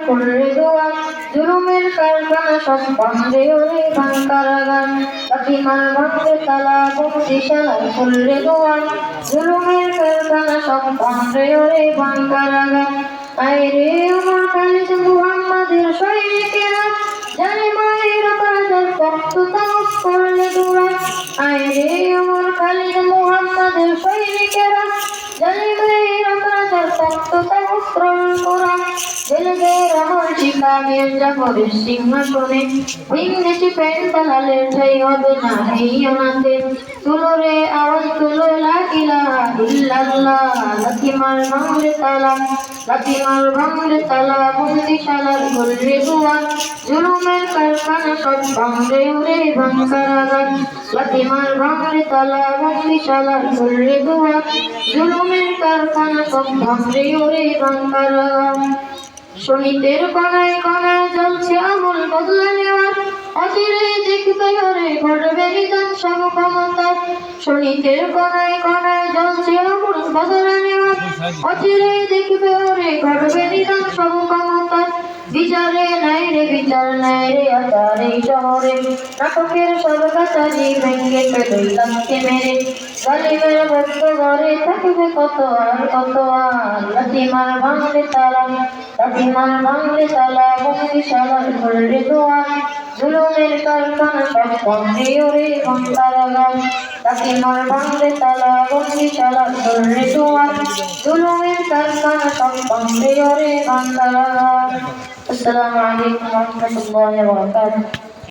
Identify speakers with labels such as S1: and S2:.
S1: খুললে দুয়ার জুলুমের কারখানা সব বন্ধে ওরে ভাঙকারাগার লাথিমার ভাঙলে তালা বন্দিশালায় খুললে দুয়ার জুলুমের কারখানা সব বন্ধে ওরে ভাঙকারাগার আইরে ওমর খালিদ মুহাম্মাদের সৈনিকেরা জালিমের অপরাধের রক্ত তামাক করলে দুয়ার আইরে ওমর খালিদ মুহাম্মাদের সৈনিকেরা জালিমের অপরাধের রক্ত তামাক করা জেলেদের আমার শিকারের জাফরের সিংহাসনে ভিনদেশি পেন্টালালের ঠাই হবে না এই অনাথে তুলো রে আওয়াজ তুলো লা ইলাহা ইল্লাল্লাহ লাথিমার ভাঙলে তালা লাথিমার ভাঙলে তালা বন্দিশালার খুললে দুয়ার জুলুমের কারখানা সব ভাঙলে ওরে ভাঙকারাগার লাথিমার ভাঙলে তালা বন্দিশালার খুললে দুয়ার জুলুমের কারখানা সব ভাঙলে ওরে ভাঙকারাগার শহীদের কণায় কণায় জ্বলছে আমল বদলা নেওয়ার অচিরে দেখবে ওরে ঘটবে নিদান সব ক্ষমতার শহীদের কণায় কণায় জ্বলছে আমল বদলা নেওয়ার অচিরে দেখবে ওরে ঘটবে নিদান সব ক্ষমতার বিচারে নাই রে বিচার নাই রে আচার এই শহরে নাটকের সর্বকাচারি ভেঙ্গে পেলামকে মেরে জালিমের বদ্ধ ঘরে থাকবে কত আর লাথিমার ভাঙলে তালা লাথিমার ভাঙলে তালা বন্দিশালার খুললে দুয়ার জুলুমের কারখানা সব বন্ধে ওরে ভাঙকারাগার লাথিমার ভাঙলে তালা বন্দিশালার খুললে দুয়ার জুলুমের কারখানা সব বন্ধে ওরে ভাঙকারাগার। আসসালামু আলাইকুম ওয়া রাহমাতুল্লাহি ওয়া বারাকাতুহু।